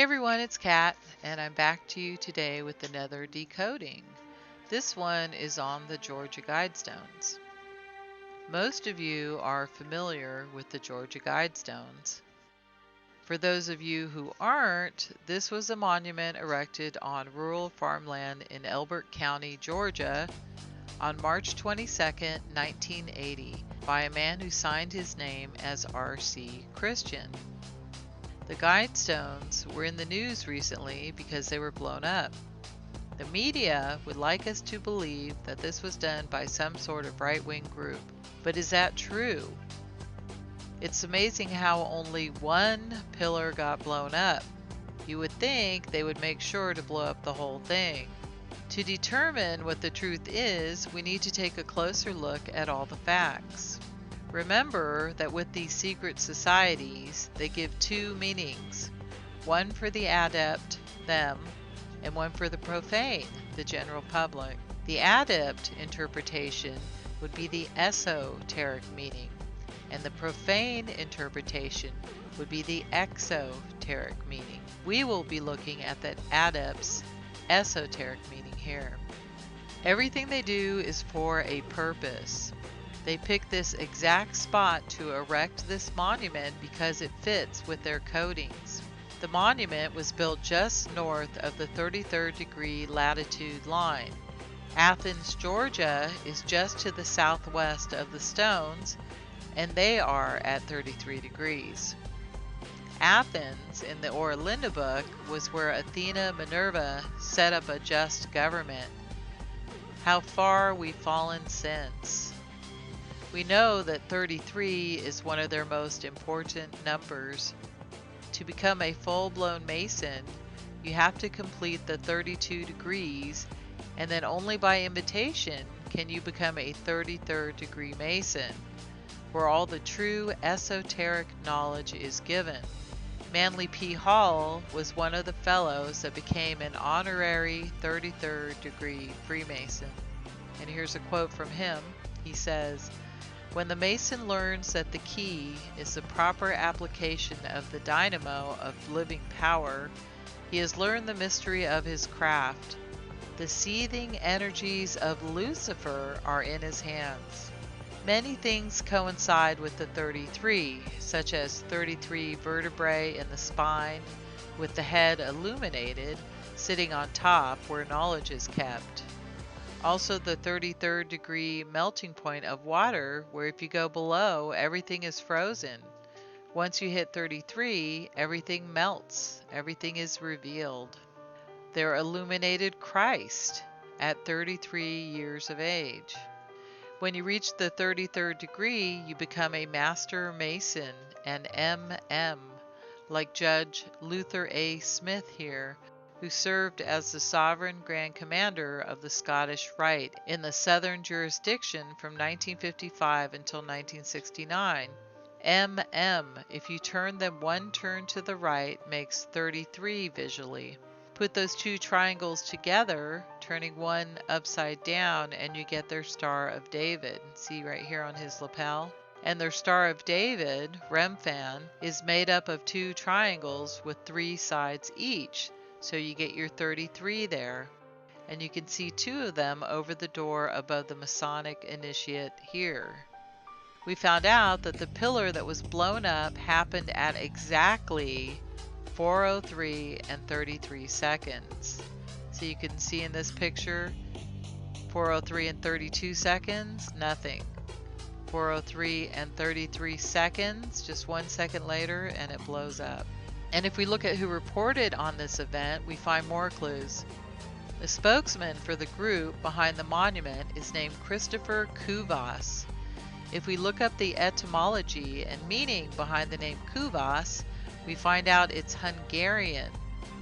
everyone, it's Kat, and I'm back to you today with another decoding. This one is on the Georgia Guidestones. Most of you are familiar with the Georgia Guidestones. For those of you who aren't, this was a monument erected on rural farmland in Elbert County, Georgia, on March 22, 1980, by a man who signed his name as R.C. Christian. The Guidestones were in the news recently because they were blown up. The media would like us to believe that this was done by some sort of right-wing group. But is that true? It's amazing how only one pillar got blown up. You would think they would make sure to blow up the whole thing. To determine what the truth is, we need to take a closer look at all the facts. Remember that with these secret societies, they give two meanings, one for the adept, them, and one for the profane, the general public. The adept interpretation would be the esoteric meaning, and the profane interpretation would be the exoteric meaning. We will be looking at that adept's esoteric meaning here. Everything they do is for a purpose. They picked this exact spot to erect this monument because it fits with their codings. The monument was built just north of the 33rd degree latitude line. Athens, Georgia is just to the southwest of the stones, and they are at 33 degrees. Athens, in the Orinda book, was where Athena Minerva set up a just government. How far we've fallen since. We know that 33 is one of their most important numbers. To become a full-blown Mason, you have to complete the 32 degrees, and then only by invitation can you become a 33rd degree Mason, where all the true esoteric knowledge is given. Manly P. Hall was one of the fellows that became an honorary 33rd degree Freemason. And here's a quote from him. He says, "When the Mason learns that the key is the proper application of the dynamo of living power, he has learned the mystery of his craft. The seething energies of Lucifer are in his hands." Many things coincide with the 33, such as 33 vertebrae in the spine, with the head illuminated, sitting on top where knowledge is kept. Also the 33rd degree melting point of water, where if you go below, everything is frozen. Once you hit 33, everything melts, everything is revealed. Their illuminated Christ at 33 years of age. When you reach the 33rd degree, you become a Master Mason, an MM, like Judge Luther A. Smith here, who served as the Sovereign Grand Commander of the Scottish Rite in the Southern jurisdiction from 1955 until 1969. MM, if you turn them one turn to the right, makes 33 visually. Put those two triangles together, turning one upside down, and you get their Star of David. See right here on his lapel? And their Star of David, Remphan, is made up of two triangles with 3 sides each. So you get your 33 there. And you can see 2 of them over the door above the Masonic initiate here. We found out that the pillar that was blown up happened at exactly 4:03 and 33 seconds. So you can see in this picture, 4:03 and 32 seconds, nothing. 4:03 and 33 seconds, just 1 second later, and it blows up. And if we look at who reported on this event, we find more clues. The spokesman for the group behind the monument is named Christopher Kuvas. If we look up the etymology and meaning behind the name Kuvas, we find out it's Hungarian.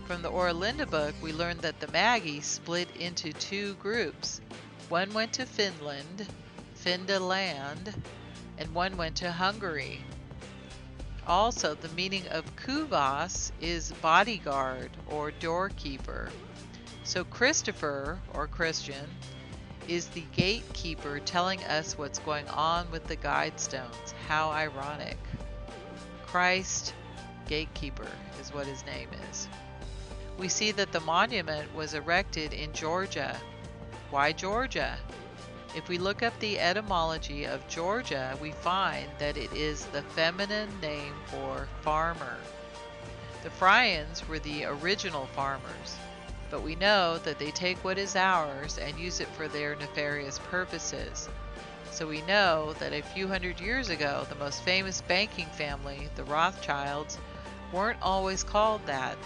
From the Orinda book, we learned that the Magi split into 2 groups. One went to Finland, Findaland, and one went to Hungary. Also, the meaning of Kuvas is bodyguard or doorkeeper. So Christopher, or Christian, is the gatekeeper telling us what's going on with the Guidestones. How ironic. Christ, gatekeeper, is what his name is. we see that the monument was erected in Georgia. Why Georgia? If we look up the etymology of Georgia, we find that it is the feminine name for farmer. The Fryans were the original farmers, but we know that they take what is ours and use it for their nefarious purposes. So we know that a few hundred years ago, the most famous banking family, the Rothschilds, weren't always called that.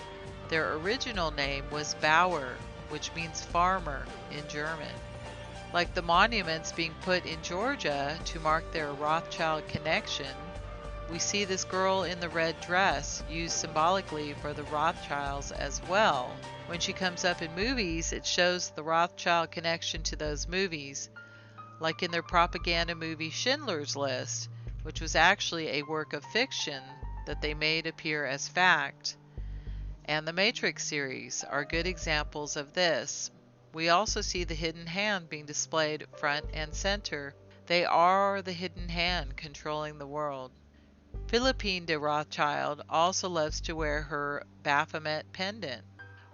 Their original name was Bauer, which means farmer in German. Like the monuments being put in Georgia to mark their Rothschild connection, we see this girl in the red dress used symbolically for the Rothschilds as well. When she comes up in movies, it shows the Rothschild connection to those movies, like in their propaganda movie Schindler's List, which was actually a work of fiction that they made appear as fact. And the Matrix series are good examples of this. We also see the hidden hand being displayed front and center. They are the hidden hand controlling the world. Philippine de Rothschild also loves to wear her Baphomet pendant.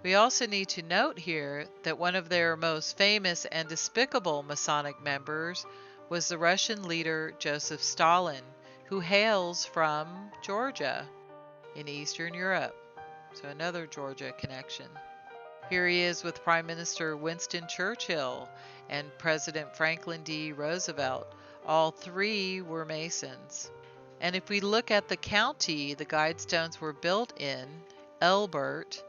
We also need to note here that one of their most famous and despicable Masonic members was the Russian leader Joseph Stalin, who hails from Georgia in Eastern Europe. So another Georgia connection. Here he is with Prime Minister Winston Churchill and President Franklin D. Roosevelt. All three were Masons. And if we look at the county the Guidestones were built in, Elbert,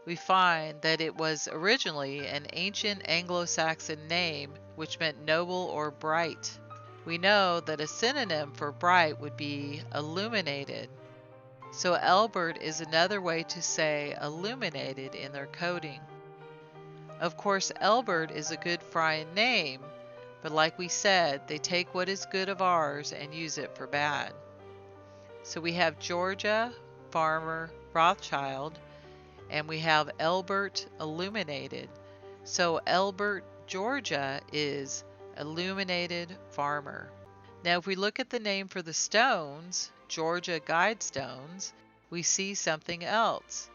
we find that it was originally an ancient Anglo-Saxon name which meant noble or bright. We know that a synonym for bright would be illuminated. So elbert is another way to say illuminated in their coding. Of course, elbert is a good Fryan name, but like we said, they take what is good of ours and use it for bad. So we have Georgia, farmer, Rothschild, and we have elbert, illuminated. So elbert, Georgia is illuminated farmer. Now if we look at the name for the stones, Georgia Guidestones, we see something else.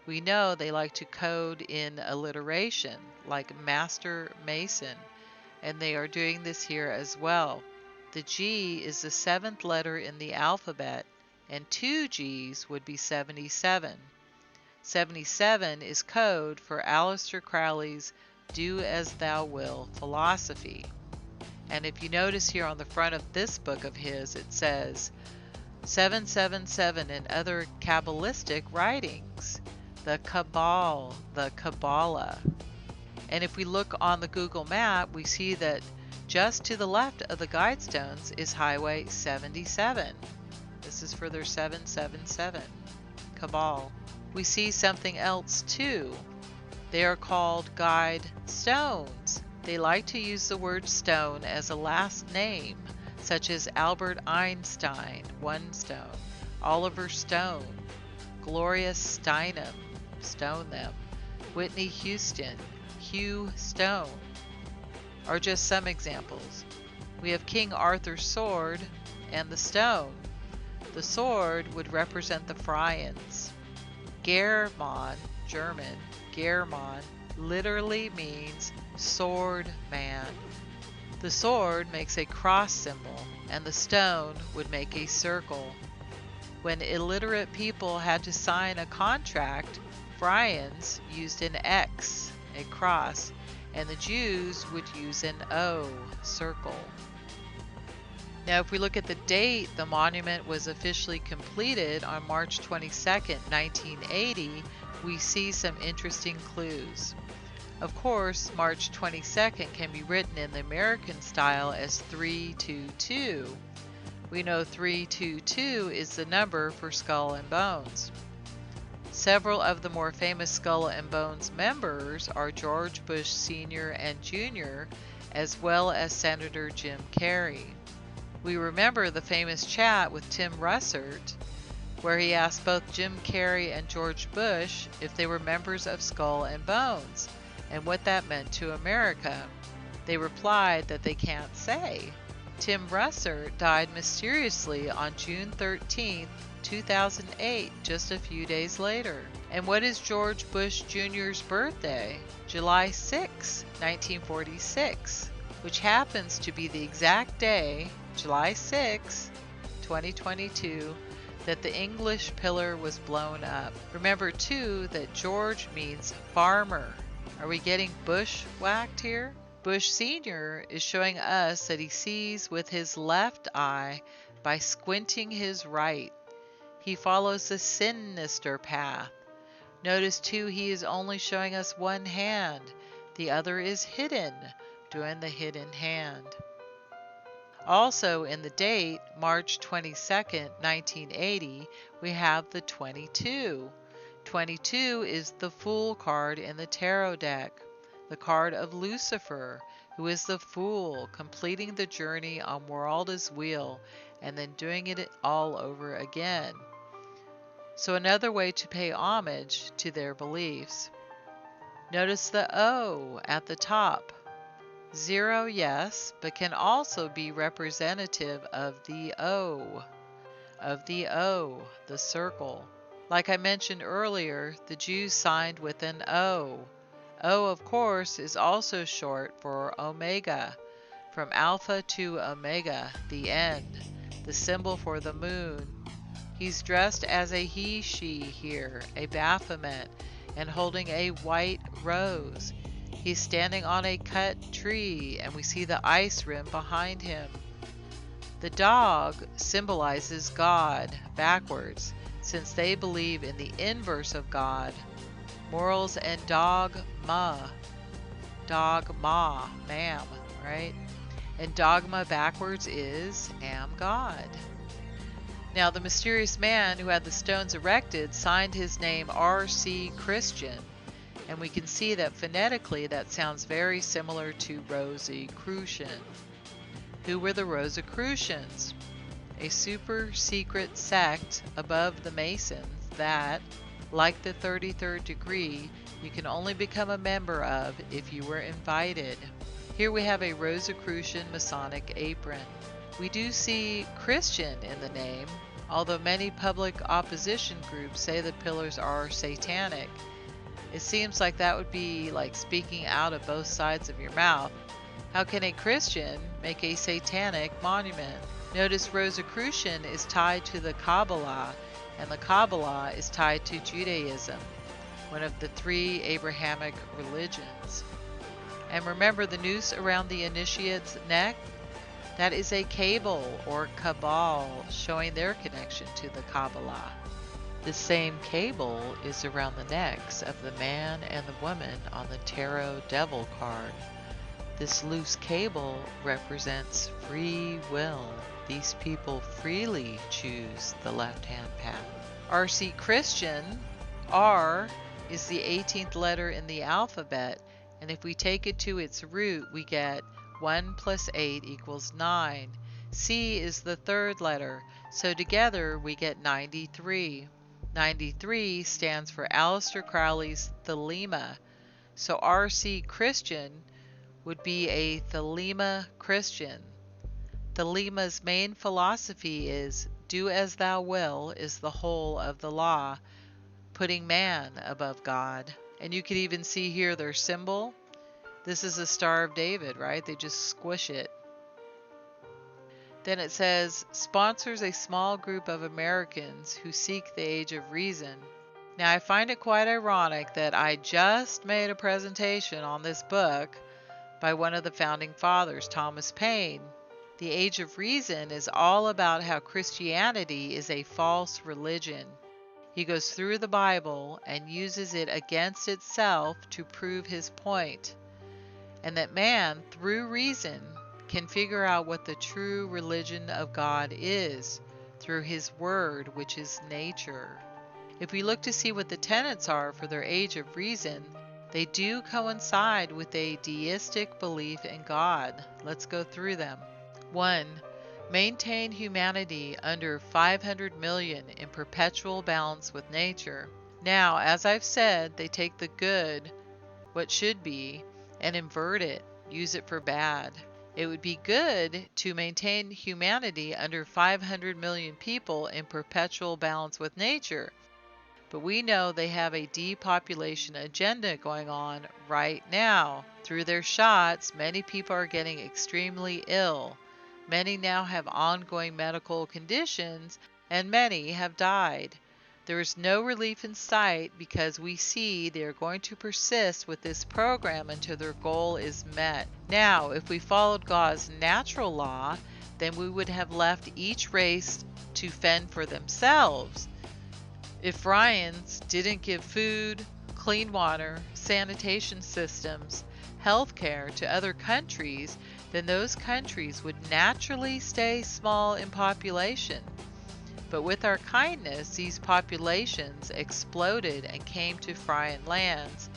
We know they like to code in alliteration, like Master Mason, and they are doing this here as well. The G is the 7th letter in the alphabet, and 2 G's would be 77. 77 is code for Aleister Crowley's Do As Thou Will philosophy. And if you notice here on the front of this book of his, it says 777 and other Kabbalistic writings, the Kabbalah, the Kabbalah. And if we look on the Google map, we see that just to the left of the Guidestones is Highway 77. This is for their 777, Cabal. We see something else too. They are called Guide Stones. They like to use the word stone as a last name, such as Albert Einstein, one stone, Oliver Stone, Gloria Steinem, stone them, Whitney Houston, Hugh Stone, are just some examples. We have King Arthur's sword and the stone. The sword would represent the Fryans. German, German, German, literally means sword man. The sword makes a cross symbol, and the stone would make a circle. When illiterate people had to sign a contract, Fryans used an X, a cross, and the Jews would use an O, circle. Now if we look at the date the monument was officially completed on March 22nd, 1980, we see some interesting clues. Of course, March 22nd can be written in the American style as 322. We know 322 is the number for Skull and Bones. Several of the more famous Skull and Bones members are George Bush Sr. and Jr., as well as Senator Jim Carrey. We remember the famous chat with Tim Russert, where he asked both Jim Carrey and George Bush if they were members of Skull and Bones, and what that meant to America. They replied that they can't say. Tim Russert died mysteriously on June 13, 2008, just a few days later. And what is George Bush Jr.'s birthday? July 6, 1946, which happens to be the exact day, July 6, 2022, that the English pillar was blown up. Remember, too, that George means farmer. Are we getting bushwhacked here? Bush Sr. is showing us that he sees with his left eye by squinting his right. He follows the sinister path. Notice, too, he is only showing us one hand. The other is hidden, doing the hidden hand. Also, in the date, March 22nd, 1980, we have the 22. 22 is the Fool card in the tarot deck, the card of Lucifer, who is the Fool, completing the journey on Worlda's wheel and then doing it all over again. So another way to pay homage to their beliefs. Notice the O at the top. 0, yes, but can also be representative of the O, the circle. Like I mentioned earlier, the Jews signed with an O. O, of course, is also short for Omega, from Alpha to Omega, the end, the symbol for the moon. He's dressed as a he/she here, a Baphomet, and holding a white rose. He's standing on a cut tree, and we see the ice rim behind him. The dog symbolizes God backwards, since they believe in the inverse of God, morals and dogma, ma'am, right? And dogma backwards is am God. Now, the mysterious man who had the stones erected signed his name R.C. Christian, and we can see that phonetically that sounds very similar to Rosicrucian. Who were the Rosicrucians? A super secret sect above the Masons that, like the 33rd degree, you can only become a member of if you were invited. Here we have a Rosicrucian Masonic apron. We do see Christian in the name, although many public opposition groups say the pillars are satanic. It seems like that would be like speaking out of both sides of your mouth. How can a Christian make a satanic monument? Notice Rosicrucian is tied to the Kabbalah, and the Kabbalah is tied to Judaism, one of the 3 Abrahamic religions. And remember the noose around the initiate's neck? That is a cable or cabal showing their connection to the Kabbalah. The same cable is around the necks of the man and the woman on the tarot devil card. This loose cable represents free will. These people freely choose the left-hand path. R.C. Christian, R, is the 18th letter in the alphabet, and if we take it to its root, we get 1 + 8 = 9. C is the 3rd letter, so together we get 93. 93 stands for Aleister Crowley's Thelema, so R.C. Christian would be a Thelema Christian. Thelema's main philosophy is, do as thou will is the whole of the law, putting man above God. And you could even see here their symbol. This is a Star of David, right? They just squish it. Then it says, sponsors a small group of Americans who seek the age of reason. Now I find it quite ironic that I just made a presentation on this book by one of the founding fathers, Thomas Paine. The Age of Reason is all about how Christianity is a false religion. He goes through the Bible and uses it against itself to prove his point, and that man, through reason, can figure out what the true religion of God is through his word, which is nature. If we look to see what the tenets are for their Age of Reason, they do coincide with a deistic belief in God. Let's go through them. 1. Maintain humanity under 500 million in perpetual balance with nature. Now, as I've said, they take the good, what should be, and invert it, use it for bad. It would be good to maintain humanity under 500 million people in perpetual balance with nature, but we know they have a depopulation agenda going on right now. Through their shots, many people are getting extremely ill. Many now have ongoing medical conditions, and many have died. There is no relief in sight because we see they are going to persist with this program until their goal is met. Now, if we followed God's natural law, then we would have left each race to fend for themselves. If Fryans didn't give food, clean water, sanitation systems, healthcare to other countries, then those countries would naturally stay small in population. But with our kindness, these populations exploded and came to Fryan lands.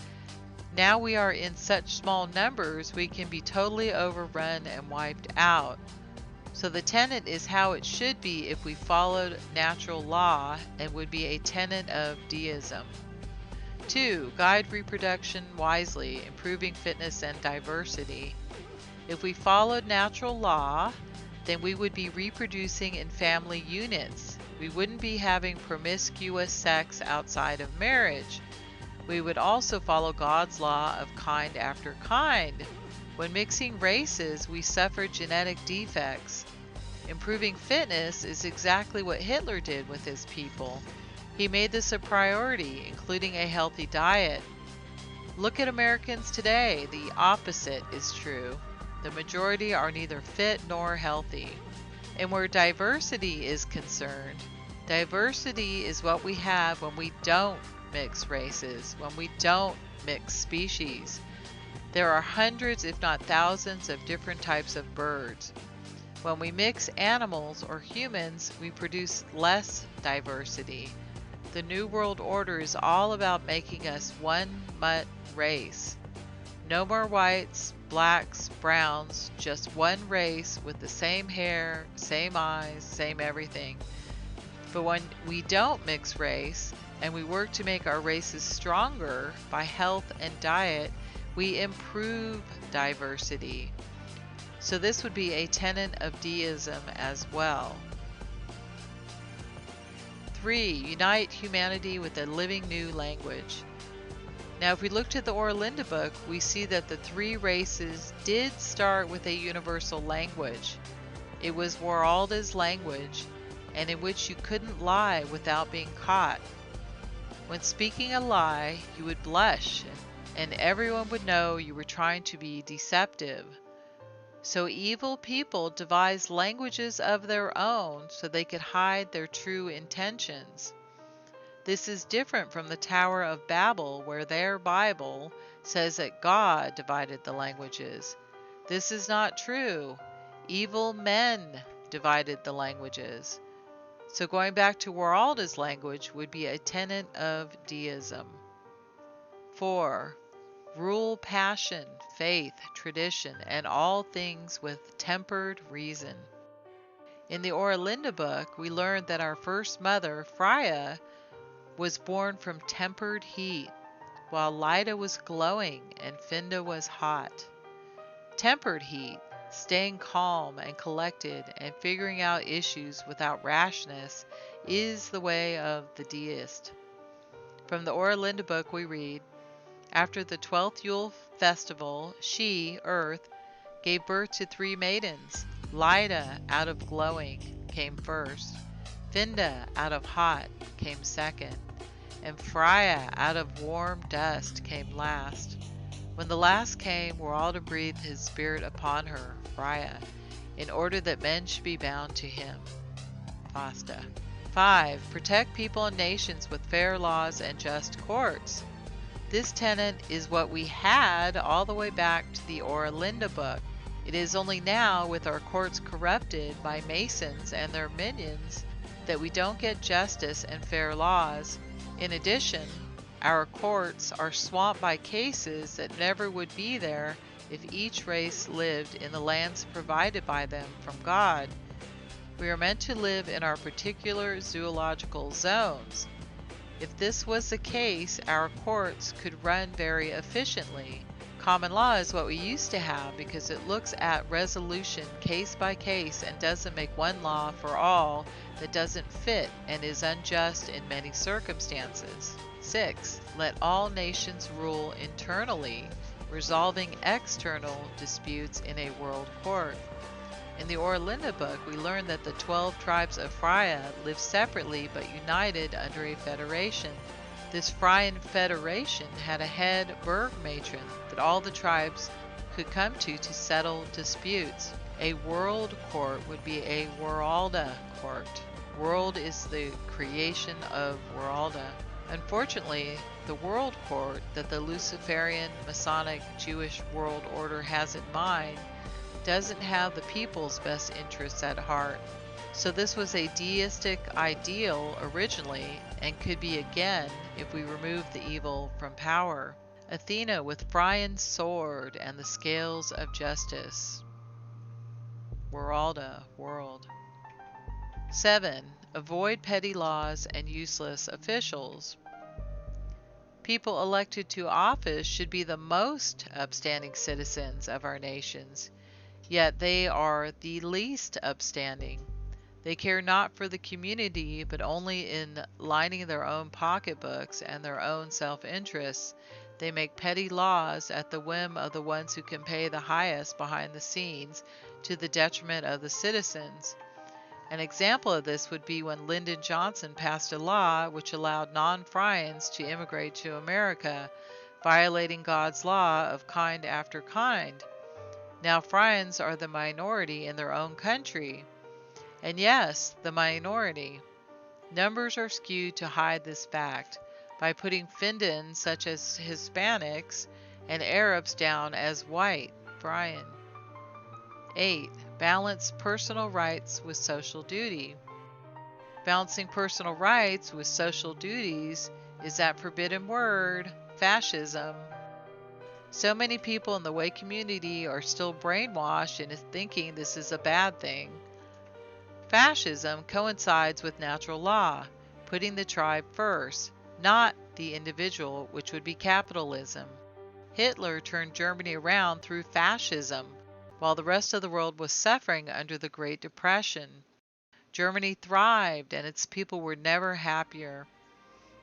Now we are in such small numbers we can be totally overrun and wiped out. So the tenet is how it should be if we followed natural law, and would be a tenet of deism. 2. Guide reproduction wisely, improving fitness and diversity. If we followed natural law, then we would be reproducing in family units. We wouldn't be having promiscuous sex outside of marriage. We would also follow God's law of kind after kind. When mixing races, we suffer genetic defects. Improving fitness is exactly what Hitler did with his people. He made this a priority, including a healthy diet. Look at Americans today. The opposite is true. The majority are neither fit nor healthy. And where diversity is concerned, diversity is what we have when we don't mix races, when we don't mix species. There are hundreds, if not thousands, of different types of birds. When we mix animals or humans, we produce less diversity. The New World Order is all about making us one mutt race. No more whites, blacks, browns, just one race with the same hair, same eyes, same everything. But when we don't mix race, and we work to make our races stronger by health and diet, we improve diversity. So this would be a tenet of deism as well. 3. Unite humanity with a living new language. Now, if we looked at the Oerlinda book, we see that the three races did start with a universal language. It was Waralda's language, and in which you couldn't lie without being caught. When speaking a lie, you would blush, and everyone would know you were trying to be deceptive. So evil people devised languages of their own so they could hide their true intentions. This is different from the Tower of Babel, where their Bible says that God divided the languages. This is not true. Evil men divided the languages. So going back to Waralda's language would be a tenet of deism. 4. Rule passion, faith, tradition, and all things with tempered reason. In the Oerlinda book, we learned that our first mother, Fryan, was born from tempered heat, while Lyda was glowing and Finda was hot. Tempered heat, staying calm and collected and figuring out issues without rashness, is the way of the deist. From the Oerlinda book we read, after the 12th Yule festival, she, Earth, gave birth to 3 maidens. Lyda, out of glowing, came first. Finda, out of hot, came second. And Fryan, out of warm dust, came last. When the last came, Waralda breathed his spirit upon her, Fryan, in order that men should be bound to him. Fasta. 5. Protect people and nations with fair laws and just courts. This tenet is what we had all the way back to the Oerlinda book. It is only now, with our courts corrupted by Masons and their minions, that we don't get justice and fair laws. In addition, our courts are swamped by cases that never would be there if each race lived in the lands provided by them from God. We are meant to live in our particular zoological zones. If this was the case, our courts could run very efficiently. Common law is what we used to have because it looks at resolution case by case and doesn't make one law for all that doesn't fit and is unjust in many circumstances. 6. Let all nations rule internally, resolving external disputes in a world court. In the Orlinda book, we learn that the 12 tribes of Fryan live separately but united under a federation. This Fryan federation had a head burg matron that all the tribes could come to settle disputes. A world court would be a Woralda court. World is the creation of Woralda. Unfortunately, the world court that the Luciferian Masonic Jewish world order has in mind doesn't have the people's best interests at heart. So this was a deistic ideal originally and could be again if we remove the evil from power. Athena with Fryan's sword and the scales of justice. Woralda, world. 7. Avoid petty laws and useless officials. People elected to office should be the most upstanding citizens of our nations, yet they are the least upstanding. They care not for the community, but only in lining their own pocketbooks and their own self-interests. They make petty laws at the whim of the ones who can pay the highest behind the scenes to the detriment of the citizens. An example of this would be when Lyndon Johnson passed a law which allowed non-Fryans to immigrate to America, violating God's law of kind after kind. Now Fryans are the minority in their own country. And yes, the minority. Numbers are skewed to hide this fact by putting Findans such as Hispanics and Arabs down as white, Fryan. 8. Balance personal rights with social duty. Balancing personal rights with social duties is that forbidden word, fascism. So many people in the white community are still brainwashed into thinking this is a bad thing. Fascism coincides with natural law, putting the tribe first, not the individual, which would be capitalism. Hitler turned Germany around through fascism, while the rest of the world was suffering under the Great Depression. Germany thrived and its people were never happier.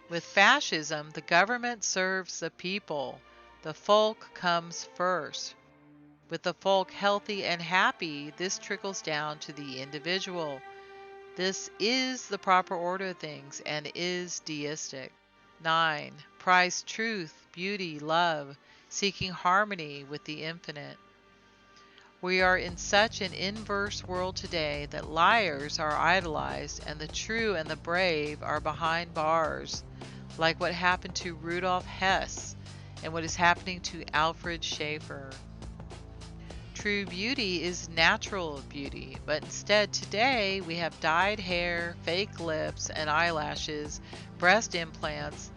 With fascism, the government serves the people. The folk comes first. With the folk healthy and happy, this trickles down to the individual. This is the proper order of things and is deistic. 9. Prize truth, beauty, love, seeking harmony with the infinite. We are in such an inverse world today that liars are idolized and the true and the brave are behind bars, like what happened to Rudolf Hess and what is happening to Alfred Schaeffer. True beauty is natural beauty, but instead today we have dyed hair, fake lips and eyelashes, breast implants,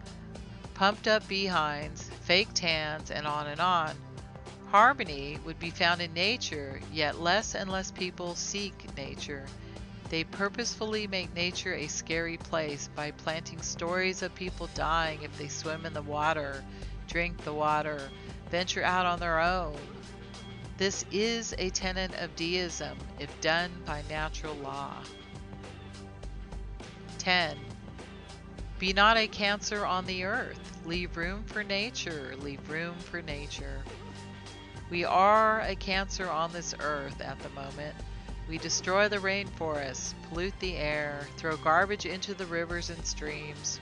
pumped up behinds, fake tans, and on and on. Harmony would be found in nature, yet less and less people seek nature. They purposefully make nature a scary place by planting stories of people dying if they swim in the water, drink the water, venture out on their own. This is a tenet of deism if done by natural law. 10. Be not a cancer on the earth. Leave room for nature. Leave room for nature. We are a cancer on this earth at the moment. We destroy the rainforests, pollute the air, throw garbage into the rivers and streams.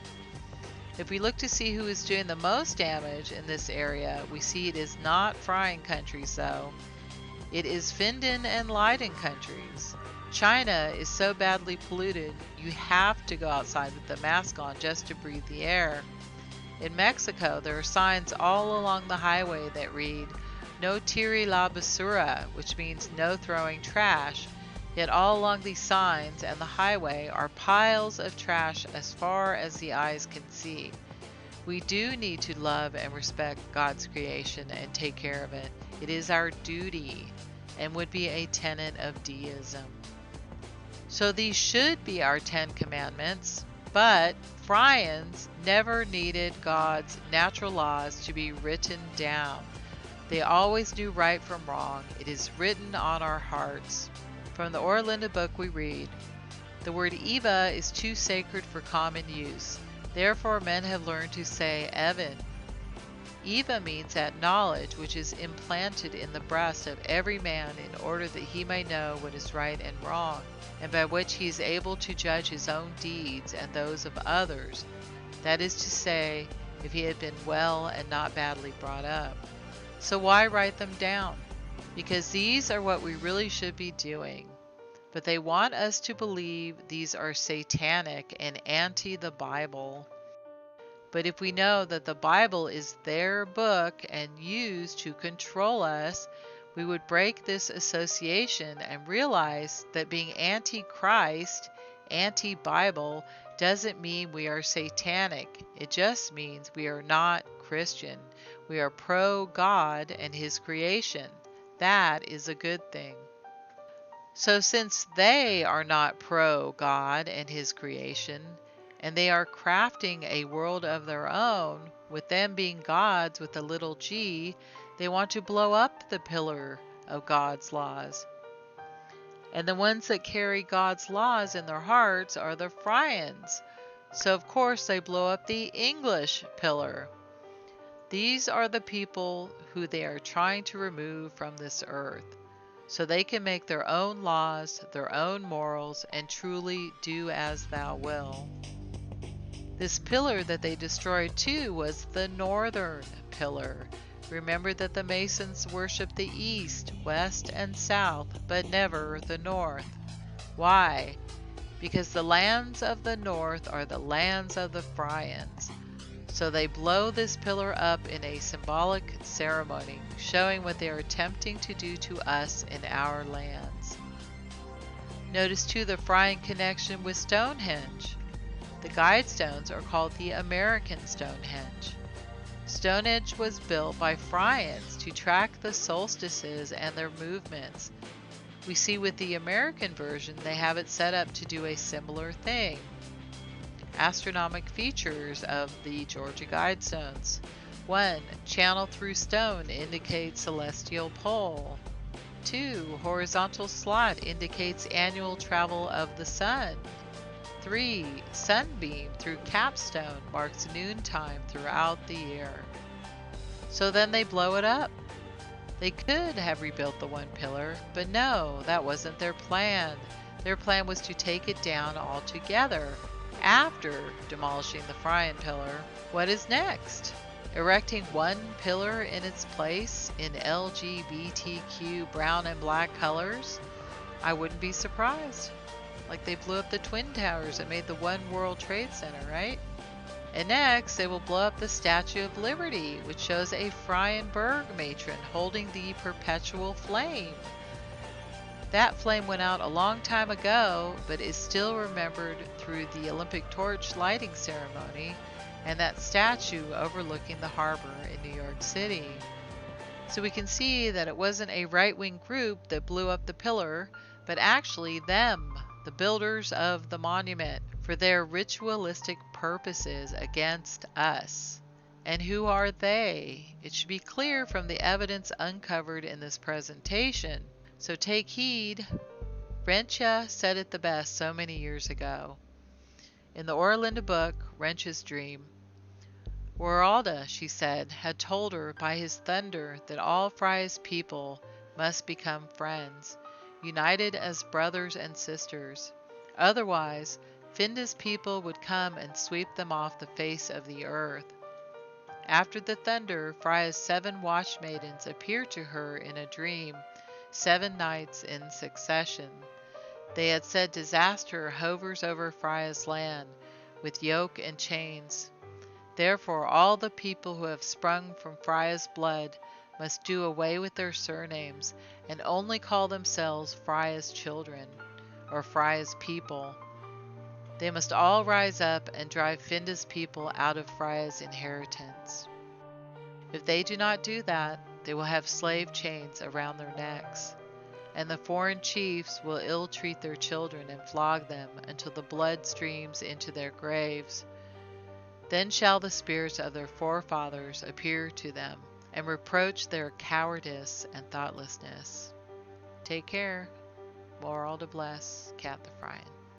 If we look to see who is doing the most damage in this area, we see it is not Fryan countries though. It is Findan and Leiden countries. China is so badly polluted, you have to go outside with the mask on just to breathe the air. In Mexico, there are signs all along the highway that read, "No tire la basura," which means no throwing trash. Yet all along these signs and the highway are piles of trash as far as the eyes can see. We do need to love and respect God's creation and take care of it. It is our duty and would be a tenet of deism. So these should be our 10 commandments, but Fryans never needed God's natural laws to be written down. They always knew right from wrong. It is written on our hearts. From the Orlinda book we read, the word Eva is too sacred for common use. Therefore men have learned to say Evan. Eva means that knowledge which is implanted in the breast of every man in order that he may know what is right and wrong, and by which he is able to judge his own deeds and those of others. That is to say, if he had been well and not badly brought up. So why write them down? Because these are what we really should be doing. But they want us to believe these are satanic and anti the Bible. But if we know that the Bible is their book and used to control us, we would break this association and realize that being anti-Christ, anti-Bible, doesn't mean we are satanic. It just means we are not Christian. We are pro-God and His creation. That is a good thing. So since they are not pro-God and His creation, and they are crafting a world of their own, with them being gods with a little g, they want to blow up the pillar of God's laws. And the ones that carry God's laws in their hearts are the Fryans. So of course they blow up the English pillar. These are the people who they are trying to remove from this earth, so they can make their own laws, their own morals, and truly do as thou will. This pillar that they destroyed too was the northern pillar. Remember that the Masons worshiped the east, west, and south, but never the north. Why? Because the lands of the north are the lands of the Fryans. So they blow this pillar up in a symbolic ceremony, showing what they are attempting to do to us in our lands. Notice too the Fryan connection with Stonehenge. The Guidestones are called the American Stonehenge. Stonehenge was built by Fryans to track the solstices and their movements. We see with the American version they have it set up to do a similar thing. Astronomic features of the Georgia Guidestones. 1. Channel through stone indicates celestial pole. 2. Horizontal slot indicates annual travel of the sun. 3. Sunbeam through capstone marks noontime throughout the year. So then they blow it up. They could have rebuilt the one pillar, but no, that wasn't their plan. Their plan was to take it down altogether. After demolishing the Fryan pillar, what is next? Erecting one pillar in its place in LGBTQ brown and black colors? I wouldn't be surprised. Like they blew up the Twin Towers and made the One World Trade Center, right? And next, they will blow up the Statue of Liberty, which shows a Fryenberg matron holding the perpetual flame. That flame went out a long time ago, but is still remembered through the Olympic torch lighting ceremony and that statue overlooking the harbor in New York City. So we can see that it wasn't a right-wing group that blew up the pillar, but actually them, the builders of the monument, for their ritualistic purposes against us. And who are they? It should be clear from the evidence uncovered in this presentation. So take heed. Rencha said it the best so many years ago. In the Orlinda book, Rencha's Dream, Waralda, she said, had told her by his thunder that all Frya's people must become friends, united as brothers and sisters. Otherwise, Finda's people would come and sweep them off the face of the earth. After the thunder, Frya's 7 watchmaidens appeared to her in a dream, 7 nights in succession. They had said disaster hovers over Frya's land, with yoke and chains. Therefore all the people who have sprung from Frya's blood must do away with their surnames, and only call themselves Frya's children, or Frya's people. They must all rise up and drive Finda's people out of Frya's inheritance. If they do not do that, they will have slave chains around their necks, and the foreign chiefs will ill-treat their children and flog them until the blood streams into their graves. Then shall the spirits of their forefathers appear to them, and reproach their cowardice and thoughtlessness. Take care. Moral to bless, Cat the Fryan.